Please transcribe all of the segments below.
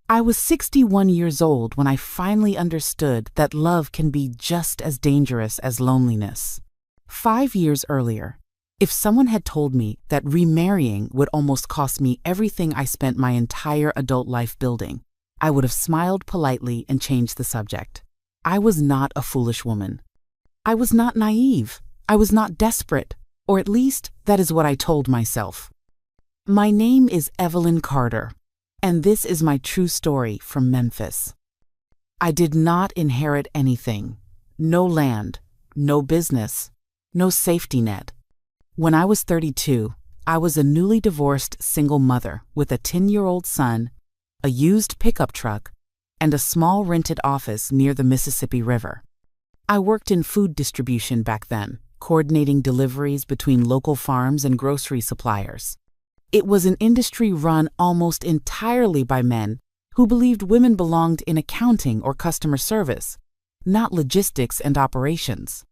I was 61 years old when I finally understood that love can be just as dangerous as loneliness. 5 years earlier, if someone had told me that remarrying would almost cost me everything I spent my entire adult life building, I would have smiled politely and changed the subject. I was not a foolish woman. I was not naive. I was not desperate, or at least that is what I told myself. My name is Evelyn Carter, and this is my true story from Memphis. I did not inherit anything. No land, no business, no safety net. When I was 32, I was a newly divorced single mother with a 10-year-old son, a used pickup truck, and a small rented office near the Mississippi River. I worked in food distribution back then, coordinating deliveries between local farms and grocery suppliers. It was an industry run almost entirely by men who believed women belonged in accounting or customer service, not logistics and operations.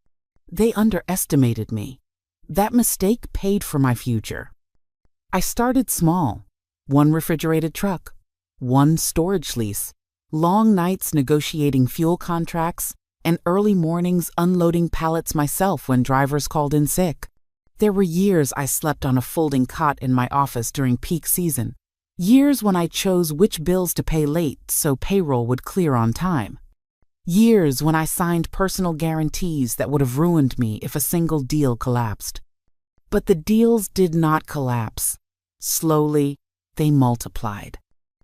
They underestimated me. That mistake paid for my future. I started small. One refrigerated truck, one storage lease, long nights negotiating fuel contracts, and early mornings unloading pallets myself when drivers called in sick. There were years I slept on a folding cot in my office during peak season. Years when I chose which bills to pay late so payroll would clear on time. Years when I signed personal guarantees that would have ruined me if a single deal collapsed. But the deals did not collapse. Slowly, they multiplied.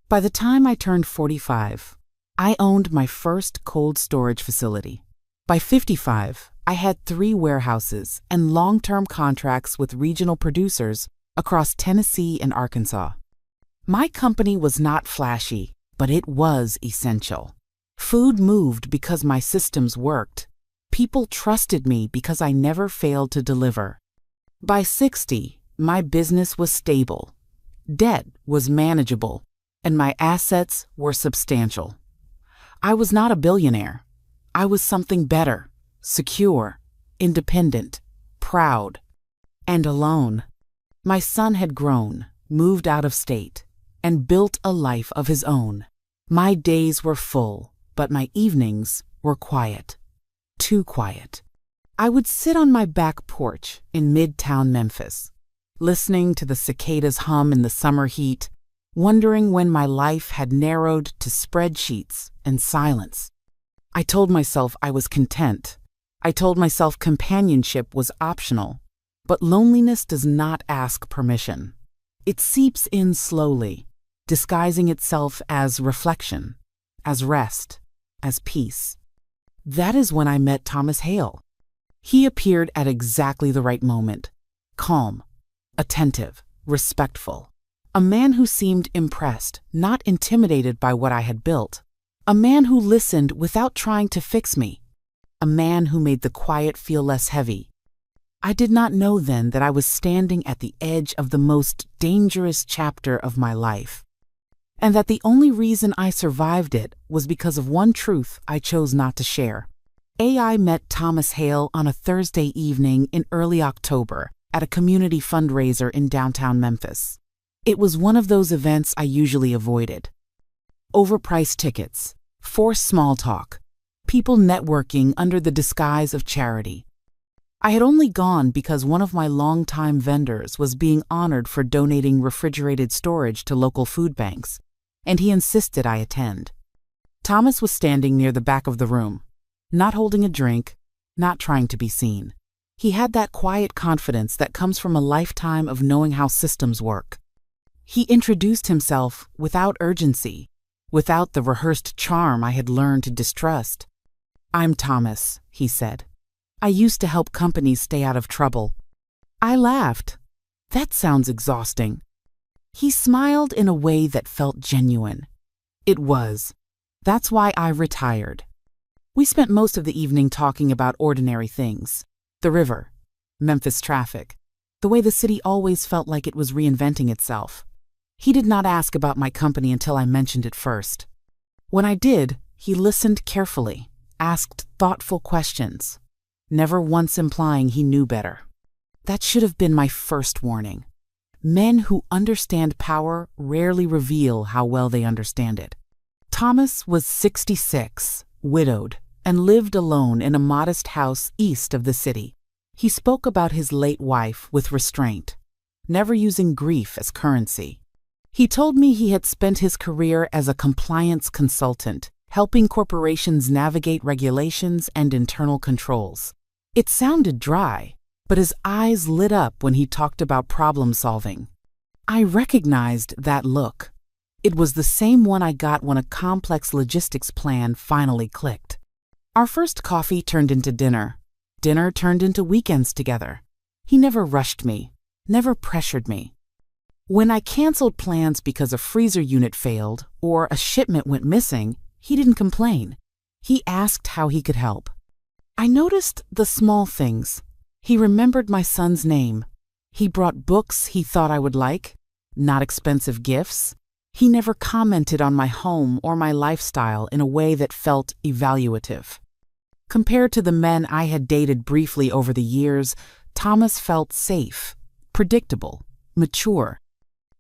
By the time I turned 45, I owned my first cold storage facility. By 55, I had 3 warehouses and long-term contracts with regional producers across Tennessee and Arkansas. My company was not flashy, but it was essential. Food moved because my systems worked. People trusted me because I never failed to deliver. By 60, my business was stable. Debt was manageable, and my assets were substantial. I was not a billionaire. I was something better, secure, independent, proud, and alone. My son had grown, moved out of state, and built a life of his own. My days were full, but my evenings were quiet. Too quiet. I would sit on my back porch in Midtown Memphis, listening to the cicadas hum in the summer heat, wondering when my life had narrowed to spreadsheets and silence. I told myself I was content. I told myself companionship was optional. But loneliness does not ask permission. It seeps in slowly, disguising itself as reflection, as rest, as peace. That is when I met Thomas Hale. He appeared at exactly the right moment, calm, attentive, respectful. A man who seemed impressed, not intimidated by what I had built. A man who listened without trying to fix me. A man who made the quiet feel less heavy. I did not know then that I was standing at the edge of the most dangerous chapter of my life, and that the only reason I survived it was because of one truth I chose not to share. I met Thomas Hale on a Thursday evening in early October at a community fundraiser in downtown Memphis. It was one of those events I usually avoided. Overpriced tickets, forced small talk, people networking under the disguise of charity. I had only gone because one of my longtime vendors was being honored for donating refrigerated storage to local food banks, and he insisted I attend. Thomas was standing near the back of the room, not holding a drink, not trying to be seen. He had that quiet confidence that comes from a lifetime of knowing how systems work. He introduced himself without urgency, without the rehearsed charm I had learned to distrust. "I'm Thomas," he said. "I used to help companies stay out of trouble." I laughed. That sounds exhausting. He smiled in a way that felt genuine. It was. That's why I retired. We spent most of the evening talking about ordinary things. The river, Memphis traffic, the way the city always felt like it was reinventing itself. He did not ask about my company until I mentioned it first. When I did, he listened carefully, asked thoughtful questions, never once implying he knew better. That should have been my first warning. Men who understand power rarely reveal how well they understand it. Thomas was 66, widowed, and lived alone in a modest house east of the city. He spoke about his late wife with restraint, never using grief as currency. He told me he had spent his career as a compliance consultant, helping corporations navigate regulations and internal controls. It sounded dry, but his eyes lit up when he talked about problem solving. I recognized that look. It was the same one I got when a complex logistics plan finally clicked. Our first coffee turned into dinner. Dinner turned into weekends together. He never rushed me, never pressured me. When I canceled plans because a freezer unit failed or a shipment went missing, he didn't complain. He asked how he could help. I noticed the small things. He remembered my son's name. He brought books he thought I would like, not expensive gifts. He never commented on my home or my lifestyle in a way that felt evaluative. Compared to the men I had dated briefly over the years, Thomas felt safe, predictable, mature.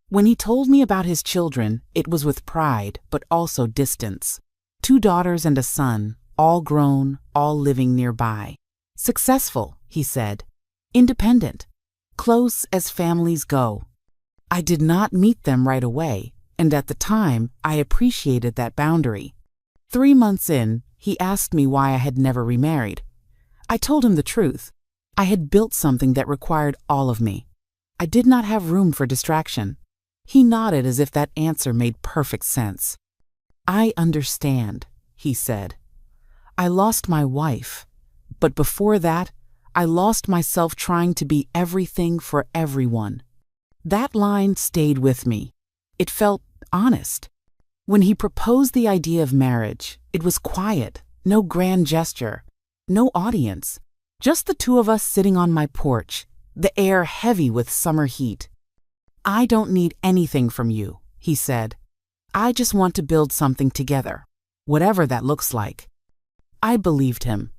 When he told me about his children, it was with pride, but also distance. 2 daughters and a son, all grown, all living nearby. Successful, he said. Independent. Close as families go. I did not meet them right away, and at the time, I appreciated that boundary. 3 months in, he asked me why I had never remarried. I told him the truth. I had built something that required all of me. I did not have room for distraction. He nodded as if that answer made perfect sense. I understand, he said. I lost my wife, but before that, I lost myself trying to be everything for everyone. That line stayed with me. It felt honest. When he proposed the idea of marriage, it was quiet, no grand gesture, no audience, just the 2 of us sitting on my porch, the air heavy with summer heat. I don't need anything from you, he said. I just want to build something together, whatever that looks like. I believed him.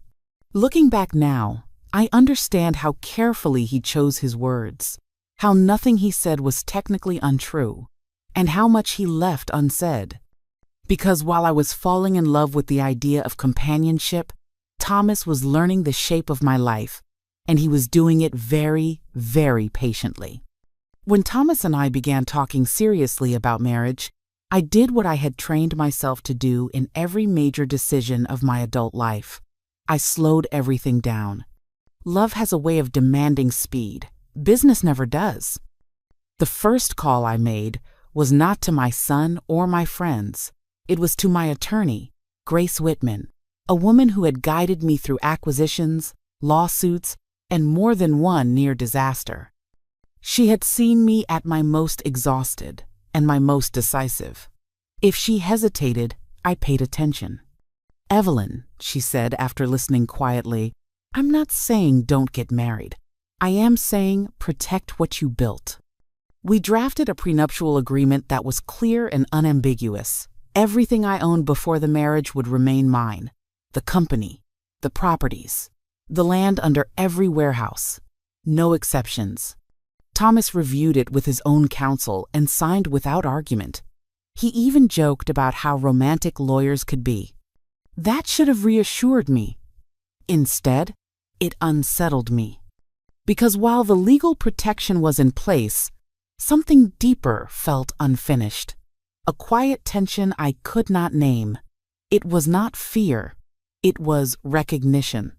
Looking back now, I understand how carefully he chose his words, how nothing he said was technically untrue, and how much he left unsaid. Because while I was falling in love with the idea of companionship, Thomas was learning the shape of my life, and he was doing it very, very patiently. When Thomas and I began talking seriously about marriage, I did what I had trained myself to do in every major decision of my adult life. I slowed everything down. Love has a way of demanding speed. Business never does. The first call I made was not to my son or my friends. It was to my attorney, Grace Whitman, a woman who had guided me through acquisitions, lawsuits, and more than one near disaster. She had seen me at my most exhausted and my most decisive. If she hesitated, I paid attention. Evelyn, she said after listening quietly, I'm not saying don't get married. I am saying protect what you built. We drafted a prenuptial agreement that was clear and unambiguous. Everything I owned before the marriage would remain mine. The company, the properties, the land under every warehouse. No exceptions. Thomas reviewed it with his own counsel and signed without argument. He even joked about how romantic lawyers could be. That should have reassured me. Instead, it unsettled me. Because while the legal protection was in place, something deeper felt unfinished. A quiet tension I could not name. It was not fear. It was recognition.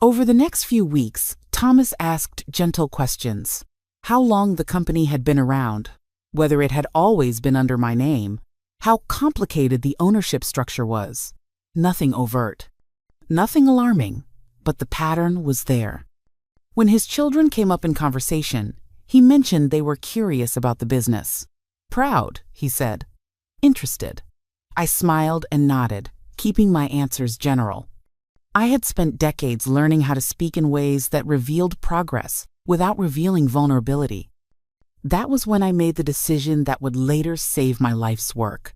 Over the next few weeks, Thomas asked gentle questions. How long the company had been around, whether it had always been under my name, how complicated the ownership structure was. Nothing overt. Nothing alarming, but the pattern was there. When his children came up in conversation, he mentioned they were curious about the business. Proud, he said. Interested. I smiled and nodded, keeping my answers general. I had spent decades learning how to speak in ways that revealed progress without revealing vulnerability. That was when I made the decision that would later save my life's work.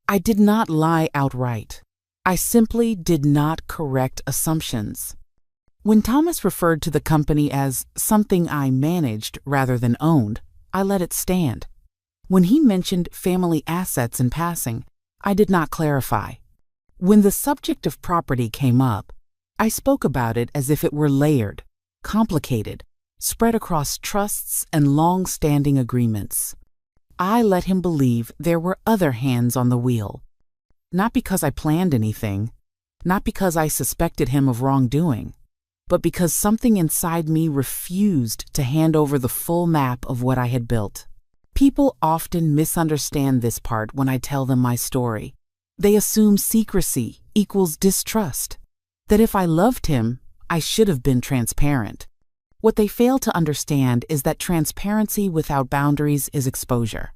I did not lie outright. I simply did not correct assumptions. When Thomas referred to the company as something I managed rather than owned, I let it stand. When he mentioned family assets in passing, I did not clarify. When the subject of property came up, I spoke about it as if it were layered, complicated, spread across trusts and long-standing agreements. I let him believe there were other hands on the wheel. Not because I planned anything, not because I suspected him of wrongdoing, but because something inside me refused to hand over the full map of what I had built. People often misunderstand this part when I tell them my story. They assume secrecy equals distrust, that if I loved him, I should have been transparent. What they fail to understand is that transparency without boundaries is exposure.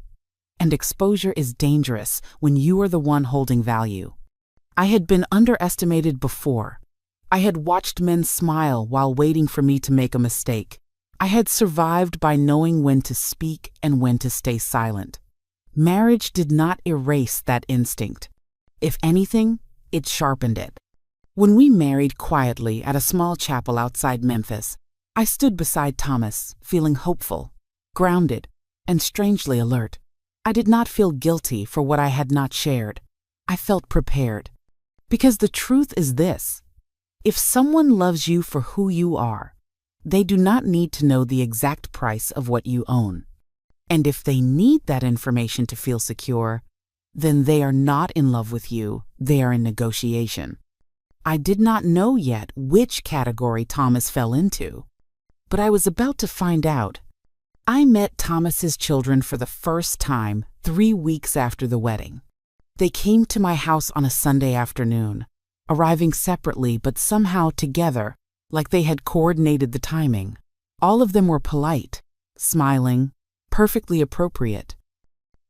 And exposure is dangerous when you are the one holding value. I had been underestimated before. I had watched men smile while waiting for me to make a mistake. I had survived by knowing when to speak and when to stay silent. Marriage did not erase that instinct. If anything, it sharpened it. When we married quietly at a small chapel outside Memphis, I stood beside Thomas, feeling hopeful, grounded, and strangely alert. I did not feel guilty for what I had not shared. I felt prepared. Because the truth is this: if someone loves you for who you are, they do not need to know the exact price of what you own. And if they need that information to feel secure, then they are not in love with you, they are in negotiation. I did not know yet which category Thomas fell into, but I was about to find out. I met Thomas's children for the first time 3 weeks after the wedding. They came to my house on a Sunday afternoon, arriving separately but somehow together, like they had coordinated the timing. All of them were polite, smiling, perfectly appropriate.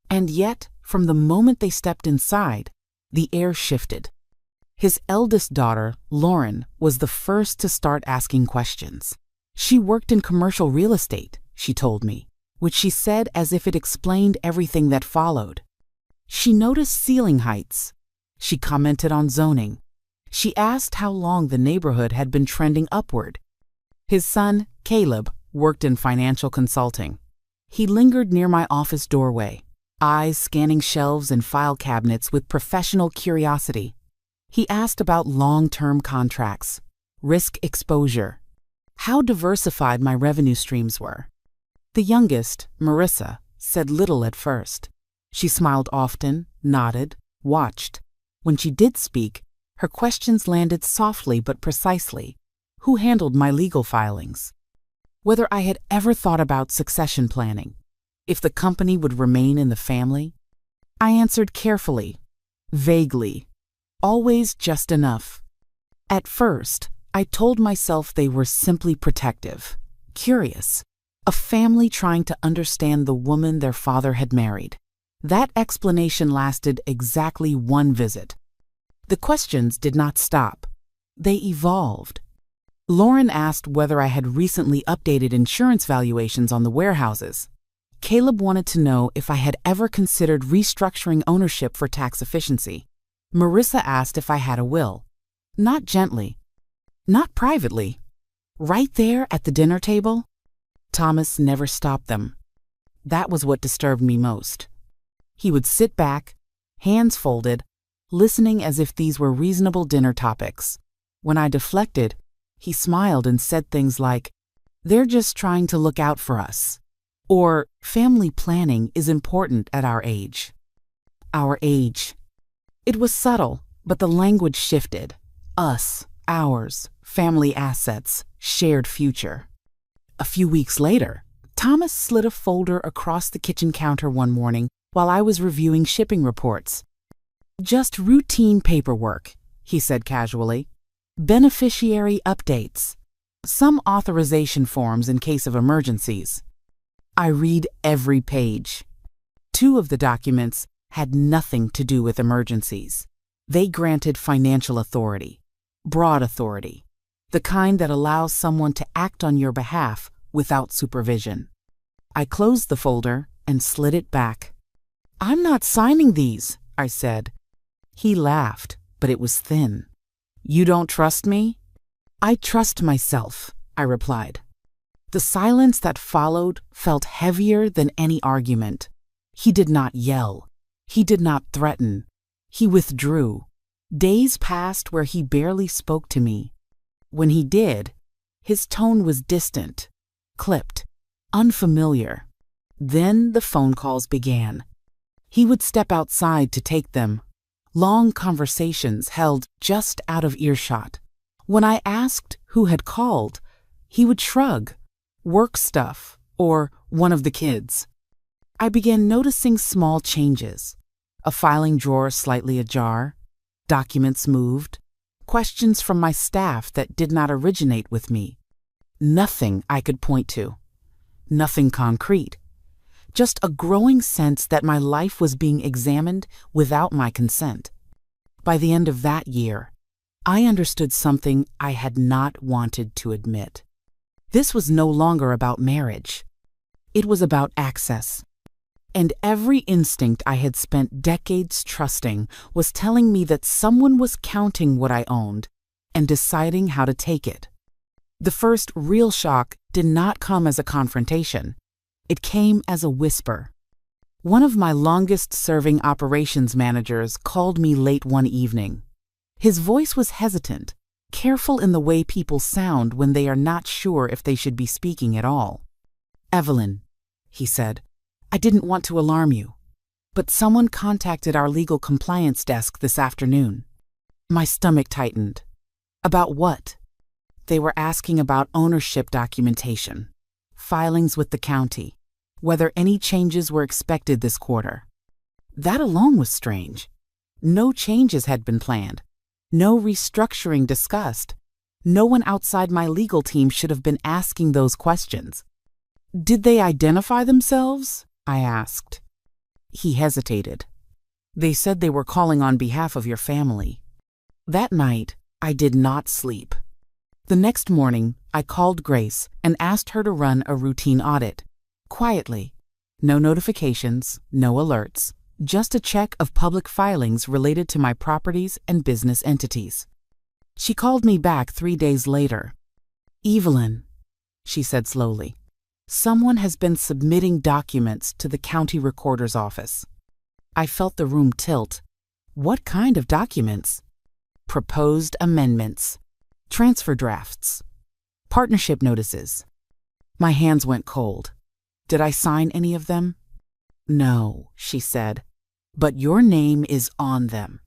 And yet, from the moment they stepped inside, the air shifted. His eldest daughter, Lauren, was the first to start asking questions. She worked in commercial real estate, she told me, which she said as if it explained everything that followed. She noticed ceiling heights. She commented on zoning. She asked how long the neighborhood had been trending upward. His son, Caleb, worked in financial consulting. He lingered near my office doorway, eyes scanning shelves and file cabinets with professional curiosity. He asked about long-term contracts, risk exposure, how diversified my revenue streams were. The youngest, Marissa, said little at first. She smiled often, nodded, watched. When she did speak, her questions landed softly but precisely. Who handled my legal filings? Whether I had ever thought about succession planning, if the company would remain in the family? I answered carefully, vaguely, always just enough. At first, I told myself they were simply protective, curious, a family trying to understand the woman their father had married. That explanation lasted exactly 1 visit. The questions did not stop. They evolved. Lauren asked whether I had recently updated insurance valuations on the warehouses. Caleb wanted to know if I had ever considered restructuring ownership for tax efficiency. Marissa asked if I had a will. Not gently. Not privately. Right there at the dinner table? Thomas never stopped them. That was what disturbed me most. He would sit back, hands folded, listening as if these were reasonable dinner topics. When I deflected, he smiled and said things like, "They're just trying to look out for us," or "Family planning is important at our age." Our age. It was subtle, but the language shifted. Us, ours, family assets, shared future. A few weeks later, Thomas slid a folder across the kitchen counter one morning while I was reviewing shipping reports. "Just routine paperwork," he said casually. "Beneficiary updates. Some authorization forms in case of emergencies." I read every page. 2 of the documents had nothing to do with emergencies. They granted financial authority, broad authority, the kind that allows someone to act on your behalf without supervision. I closed the folder and slid it back. "I'm not signing these," I said. He laughed, but it was thin. "You don't trust me?" "I trust myself," I replied. The silence that followed felt heavier than any argument. He did not yell. He did not threaten. He withdrew. Days passed where he barely spoke to me. When he did, his tone was distant, clipped, unfamiliar. Then the phone calls began. He would step outside to take them. Long conversations held just out of earshot. When I asked who had called, he would shrug, work stuff, or one of the kids. I began noticing small changes. A filing drawer slightly ajar, documents moved, questions from my staff that did not originate with me. Nothing I could point to. Nothing concrete. Just a growing sense that my life was being examined without my consent. By the end of that year, I understood something I had not wanted to admit. This was no longer about marriage. It was about access. And every instinct I had spent decades trusting was telling me that someone was counting what I owned and deciding how to take it. The first real shock did not come as a confrontation. It came as a whisper. One of my longest-serving operations managers called me late one evening. His voice was hesitant, careful in the way people sound when they are not sure if they should be speaking at all. "Evelyn," he said, "I didn't want to alarm you, but someone contacted our legal compliance desk this afternoon." My stomach tightened. About what? They were asking about ownership documentation, filings with the county, whether any changes were expected this quarter. That alone was strange. No changes had been planned. No restructuring discussed. No one outside my legal team should have been asking those questions. "Did they identify themselves?" I asked. He hesitated. "They said they were calling on behalf of your family." That night, I did not sleep. The next morning, I called Grace and asked her to run a routine audit. Quietly. No notifications, no alerts, just a check of public filings related to my properties and business entities. She called me back 3 days later. "Evelyn," she said slowly, "someone has been submitting documents to the county recorder's office." I felt the room tilt. What kind of documents? Proposed amendments, transfer drafts, partnership notices. My hands went cold. Did I sign any of them? "No," she said, "but your name is on them."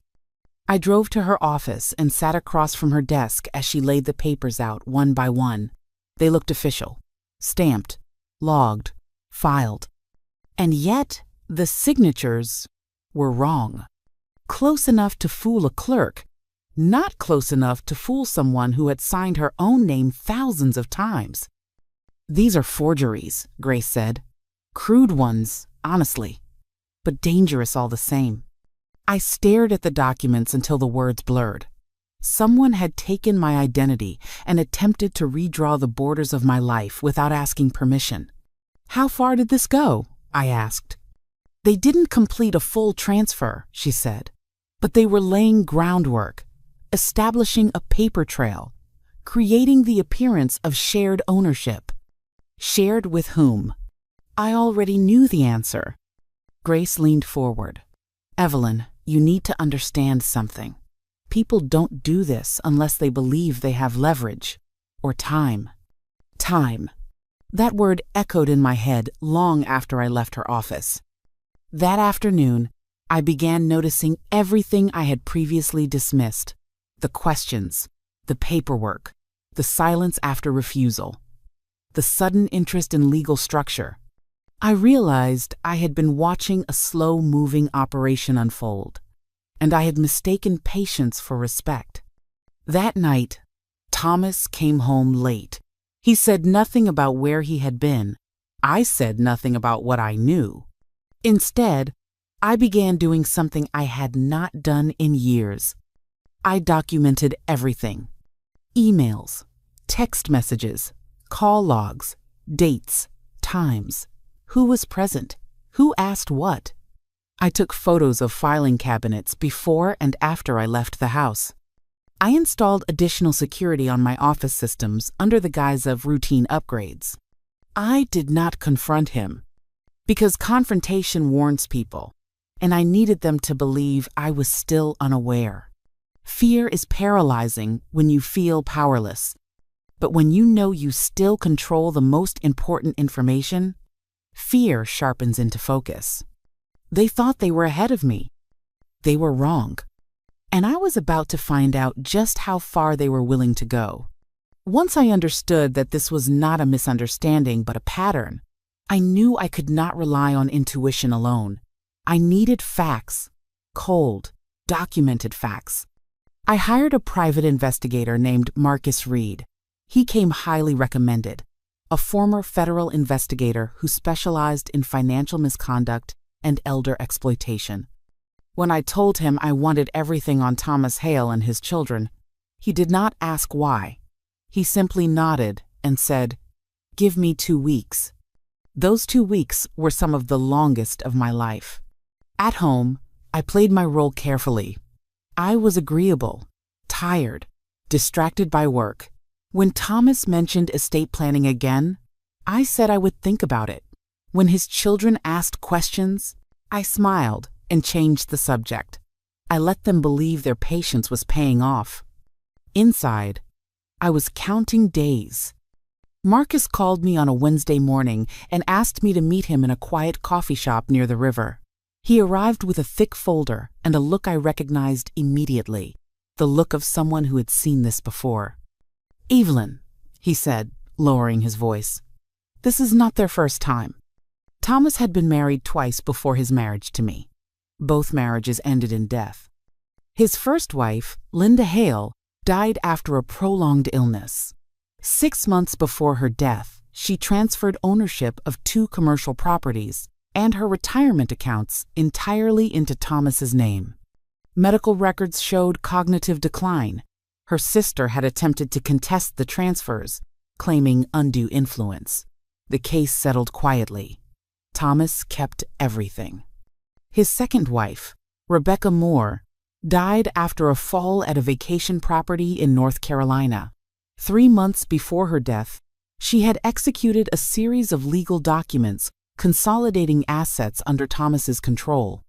I drove to her office and sat across from her desk as she laid the papers out one by one. They looked official, stamped, logged, filed. And yet, the signatures were wrong. Close enough to fool a clerk, not close enough to fool someone who had signed her own name thousands of times. "These are forgeries," Grace said. "Crude ones, honestly, but dangerous all the same." I stared at the documents until the words blurred. Someone had taken my identity and attempted to redraw the borders of my life without asking permission. "How far did this go?" I asked. "They didn't complete a full transfer," she said, "but they were laying groundwork, establishing a paper trail, creating the appearance of shared ownership." Shared with whom? I already knew the answer. Grace leaned forward. "Evelyn, you need to understand something. People don't do this unless they believe they have leverage or time." Time. That word echoed in my head long after I left her office. That afternoon, I began noticing everything I had previously dismissed. The questions, the paperwork, the silence after refusal, the sudden interest in legal structure. I realized I had been watching a slow-moving operation unfold, and I had mistaken patience for respect. That night, Thomas came home late. He said nothing about where he had been. I said nothing about what I knew. Instead, I began doing something I had not done in years. I documented everything. Emails, text messages, call logs, dates, times, who was present, who asked what. I took photos of filing cabinets before and after I left the house. I installed additional security on my office systems under the guise of routine upgrades. I did not confront him, because confrontation warns people. and I needed them to believe I was still unaware. Fear is paralyzing when you feel powerless, but when you know you still control the most important information, fear sharpens into focus. They thought they were ahead of me. They were wrong. And I was about to find out just how far they were willing to go. Once I understood that this was not a misunderstanding but a pattern, I knew I could not rely on intuition alone. I needed facts, cold, documented facts. I hired a private investigator named Marcus Reed. He came highly recommended, a former federal investigator who specialized in financial misconduct and elder exploitation. When I told him I wanted everything on Thomas Hale and his children, he did not ask why. He simply nodded and said, "Give me 2 weeks." Those 2 weeks were some of the longest of my life. At home, I played my role carefully. I was agreeable, tired, distracted by work. When Thomas mentioned estate planning again, I said I would think about it. When his children asked questions, I smiled and changed the subject. I let them believe their patience was paying off. Inside, I was counting days. Marcus called me on a Wednesday morning and asked me to meet him in a quiet coffee shop near the river. He arrived with a thick folder and a look I recognized immediately, the look of someone who had seen this before. "Evelyn," he said, lowering his voice, "this is not their first time." Thomas had been married twice before his marriage to me. Both marriages ended in death. His first wife, Linda Hale, died after a prolonged illness. 6 months before her death, she transferred ownership of 2 commercial properties and her retirement accounts entirely into Thomas's name. Medical records showed cognitive decline. Her sister had attempted to contest the transfers, claiming undue influence. The case settled quietly. Thomas kept everything. His second wife, Rebecca Moore, died after a fall at a vacation property in North Carolina. 3 months before her death, she had executed a series of legal documents consolidating assets under Thomas's control.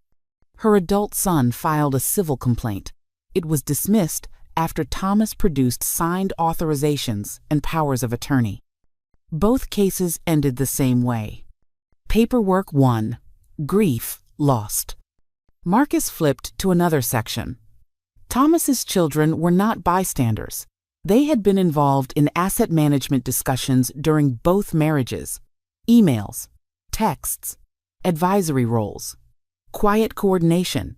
Her adult son filed a civil complaint. It was dismissed after Thomas produced signed authorizations and powers of attorney. Both cases ended the same way. Paperwork won, grief lost. Marcus flipped to another section. Thomas's children were not bystanders. They had been involved in asset management discussions during both marriages. Emails, texts, advisory roles, quiet coordination.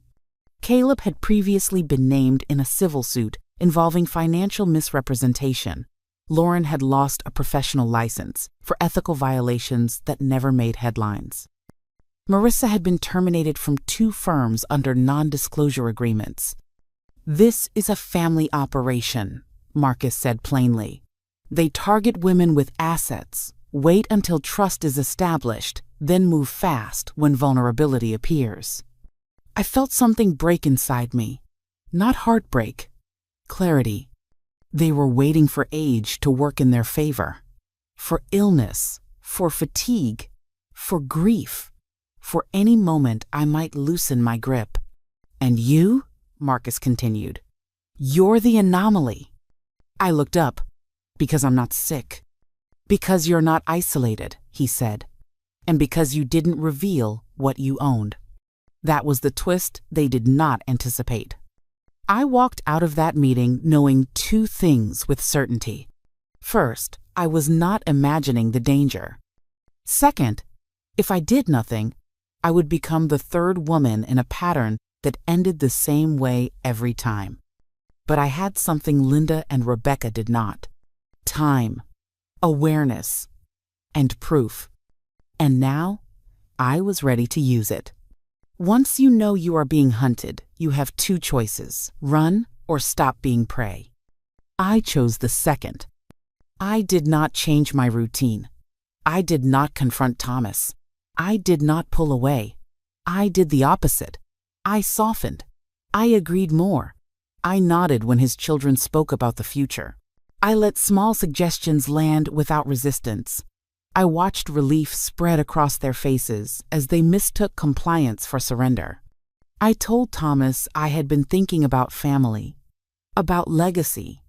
Caleb had previously been named in a civil suit involving financial misrepresentation. Lauren had lost a professional license for ethical violations that never made headlines. Marissa had been terminated from 2 firms under non-disclosure agreements. "This is a family operation," Marcus said plainly. "They target women with assets, wait until trust is established, then move fast when vulnerability appears." I felt something break inside me. Not heartbreak, clarity. They were waiting for age to work in their favor. For illness, for fatigue, for grief, for any moment I might loosen my grip. "And you," Marcus continued, "you're the anomaly." I looked up. "Because I'm not sick." "Because you're not isolated," he said. "And because you didn't reveal what you owned." That was the twist they did not anticipate. I walked out of that meeting knowing 2 things with certainty. First, I was not imagining the danger. Second, if I did nothing, I would become the 3rd woman in a pattern that ended the same way every time. But I had something Linda and Rebecca did not: time, awareness, and proof. And now, I was ready to use it. Once you know you are being hunted, you have 2 choices: run or stop being prey. I chose the second. I did not change my routine. I did not confront Thomas. I did not pull away. I did the opposite. I softened. I agreed more. I nodded when his children spoke about the future. I let small suggestions land without resistance. I watched relief spread across their faces as they mistook compliance for surrender. I told Thomas I had been thinking about family, about legacy,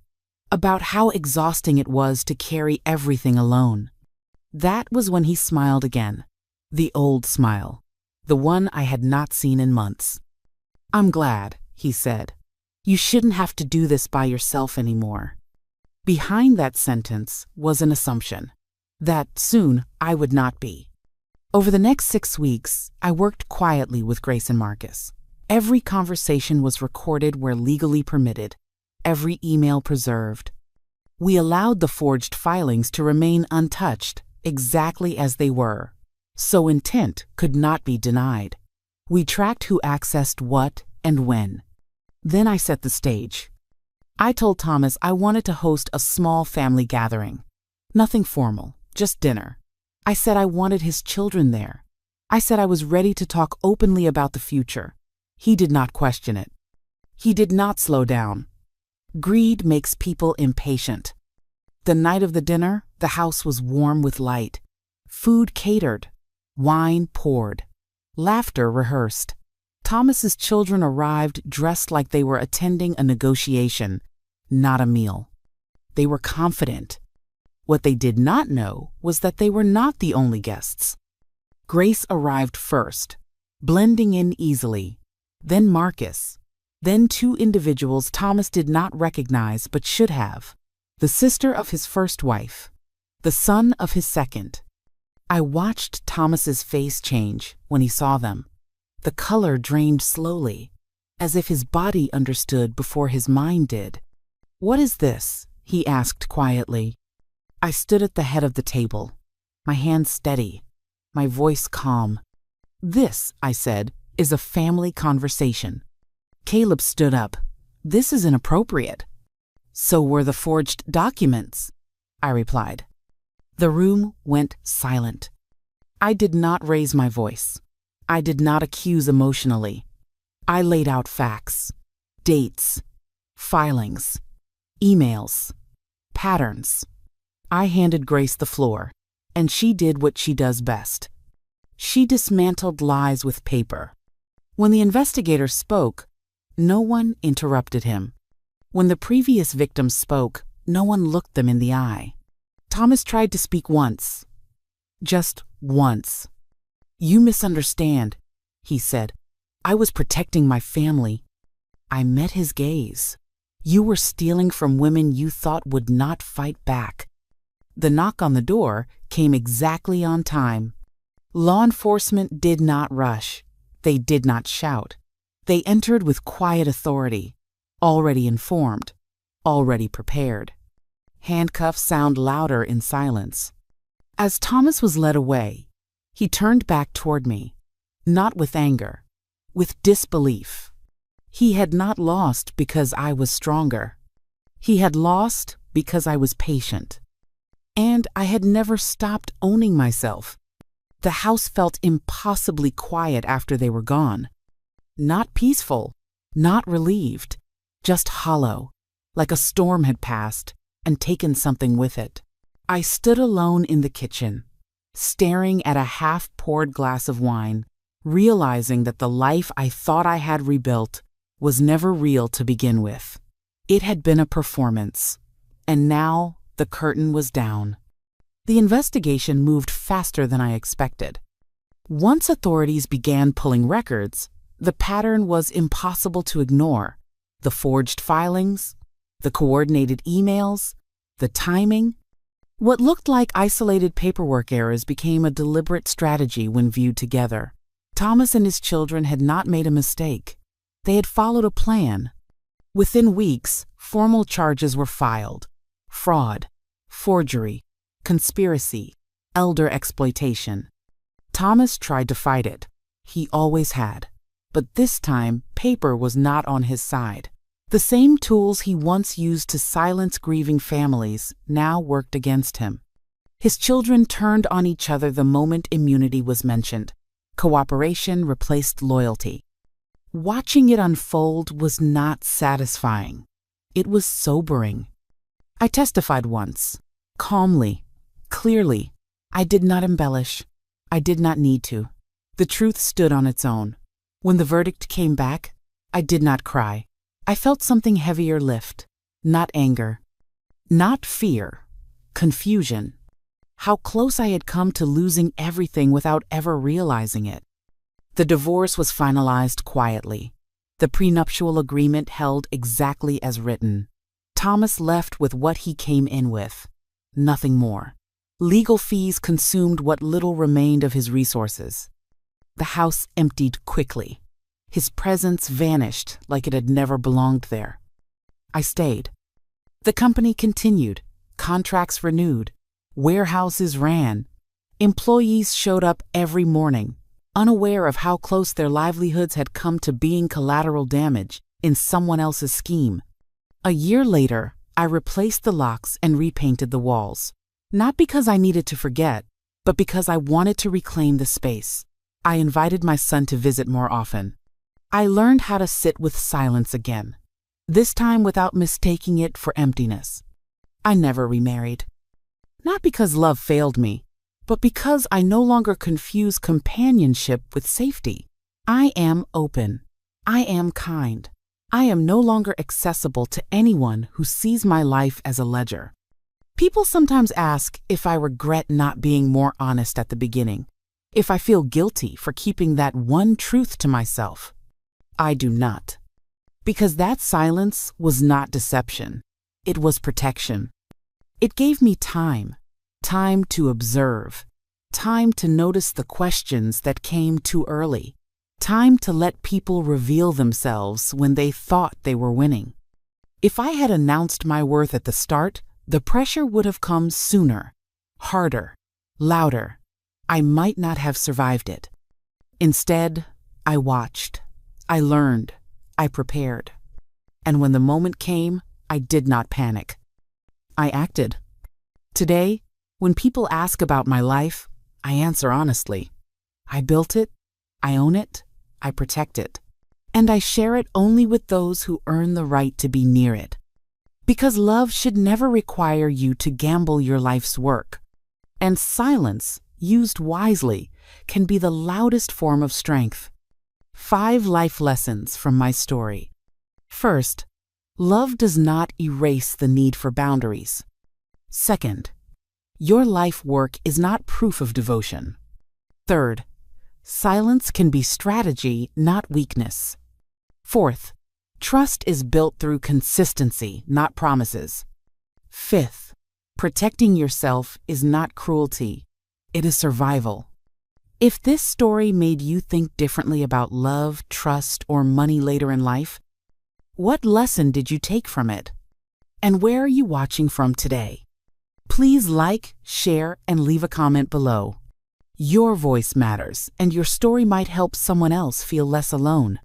about how exhausting it was to carry everything alone. That was when he smiled again, the old smile, the one I had not seen in months. "I'm glad," he said. "You shouldn't have to do this by yourself anymore." Behind that sentence was an assumption that soon I would not be. Over the next 6 weeks, I worked quietly with Grace and Marcus. Every conversation was recorded where legally permitted, every email preserved. We allowed the forged filings to remain untouched, exactly as they were, so intent could not be denied. We tracked who accessed what and when. Then I set the stage. I told Thomas I wanted to host a small family gathering. Nothing formal, just dinner. I said I wanted his children there. I said I was ready to talk openly about the future. He did not question it. He did not slow down. Greed makes people impatient. The night of the dinner, the house was warm with light. Food catered. Wine poured. Laughter rehearsed. Thomas's children arrived dressed like they were attending a negotiation, not a meal. They were confident. What they did not know was that they were not the only guests. Grace arrived first, blending in easily. Then Marcus. Then 2 individuals Thomas did not recognize but should have. The sister of his first wife. The son of his second. I watched Thomas's face change when he saw them. The color drained slowly, as if his body understood before his mind did. "What is this?" he asked quietly. I stood at the head of the table, my hands steady, my voice calm. "This," I said, "is a family conversation." Caleb stood up. "This is inappropriate." "So were the forged documents," I replied. The room went silent. I did not raise my voice. I did not accuse emotionally. I laid out facts, dates, filings, emails, patterns. I handed Grace the floor, and she did what she does best. She dismantled lies with paper. When the investigator spoke, no one interrupted him. When the previous victims spoke, no one looked them in the eye. Thomas tried to speak once. Just once. "You misunderstand," he said. "I was protecting my family." I met his gaze. "You were stealing from women you thought would not fight back." The knock on the door came exactly on time. Law enforcement did not rush. They did not shout. They entered with quiet authority, already informed, already prepared. Handcuffs sound louder in silence. As Thomas was led away, he turned back toward me, not with anger, with disbelief. He had not lost because I was stronger. He had lost because I was patient. And I had never stopped owning myself. The house felt impossibly quiet after they were gone. Not peaceful, not relieved, just hollow, like a storm had passed and taken something with it. I stood alone in the kitchen, staring at a half-poured glass of wine, realizing that the life I thought I had rebuilt was never real to begin with. It had been a performance, and now the curtain was down. The investigation moved faster than I expected. Once authorities began pulling records, the pattern was impossible to ignore. The forged filings, the coordinated emails, the timing. What looked like isolated paperwork errors became a deliberate strategy when viewed together. Thomas and his children had not made a mistake. They had followed a plan. Within weeks, formal charges were filed. Fraud, forgery, conspiracy, elder exploitation. Thomas tried to fight it. He always had. But this time, paper was not on his side. The same tools he once used to silence grieving families now worked against him. His children turned on each other the moment immunity was mentioned. Cooperation replaced loyalty. Watching it unfold was not satisfying. It was sobering. I testified once, calmly, clearly. I did not embellish. I did not need to. The truth stood on its own. When the verdict came back, I did not cry. I felt something heavier lift. Not anger. Not fear. Confusion. How close I had come to losing everything without ever realizing it. The divorce was finalized quietly. The prenuptial agreement held exactly as written. Thomas left with what he came in with. Nothing more. Legal fees consumed what little remained of his resources. The house emptied quickly. His presence vanished like it had never belonged there. I stayed. The company continued. Contracts renewed. Warehouses ran. Employees showed up every morning, unaware of how close their livelihoods had come to being collateral damage in someone else's scheme. A year later, I replaced the locks and repainted the walls. Not because I needed to forget, but because I wanted to reclaim the space. I invited my son to visit more often. I learned how to sit with silence again, this time without mistaking it for emptiness. I never remarried. Not because love failed me, but because I no longer confuse companionship with safety. I am open. I am kind. I am no longer accessible to anyone who sees my life as a ledger. People sometimes ask if I regret not being more honest at the beginning, if I feel guilty for keeping that one truth to myself. I do not. Because that silence was not deception. It was protection. It gave me time to observe, time to notice the questions that came too early, time to let people reveal themselves when they thought they were winning. If I had announced my worth at the start, the pressure would have come sooner, harder, louder. I might not have survived it. Instead, I watched, I learned, I prepared. And when the moment came, I did not panic. I acted. Today, when people ask about my life, I answer honestly. I built it, I own it, I protect it. And I share it only with those who earn the right to be near it. Because love should never require you to gamble your life's work. And silence, used wisely, can be the loudest form of strength. 5 life lessons from my story. First, love does not erase the need for boundaries. Second, your life work is not proof of devotion. Third, silence can be strategy, not weakness. Fourth, trust is built through consistency, not promises. Fifth, protecting yourself is not cruelty. It is survival. If this story made you think differently about love, trust, or money later in life, what lesson did you take from it? And where are you watching from today? Please like, share, and leave a comment below. Your voice matters, and your story might help someone else feel less alone.